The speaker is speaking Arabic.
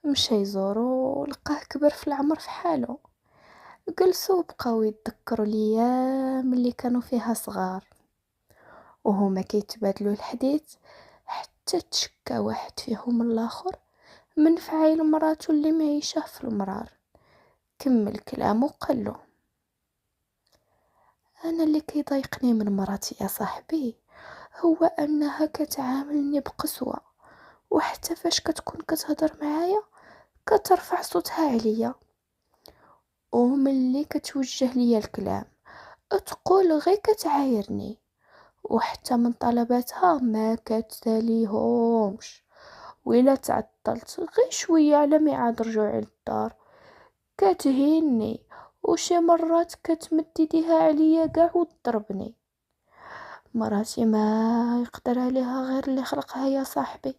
مشى يزورو لقاه كبر في العمر فحالو. جلسوا بقاو يتذكروا الايام اللي كانوا فيها صغار وهما كيتبادلوا الحديث، حتى تشكى واحد فيهم الاخر من فعايل مراته اللي معيشه في المرار. كمل كلامه وقال له: انا اللي كيضايقني من مراتي يا صاحبي هو انها كتعاملني بقسوه، وحتى فاش كتكون كتهضر معايا كترفع صوتها عليا، وملي كتوجه ليا الكلام تقول غير كتعايرني، وحتى من طلباتها ما كتساليهمش. وإلا تعطلت غير شويه على ميعاد رجوعي للدار كتهيني، وشي مرات كتمد يديها عليا كاع وتضربني. مراتي ما يقدر عليها غير اللي خلقها يا صاحبي.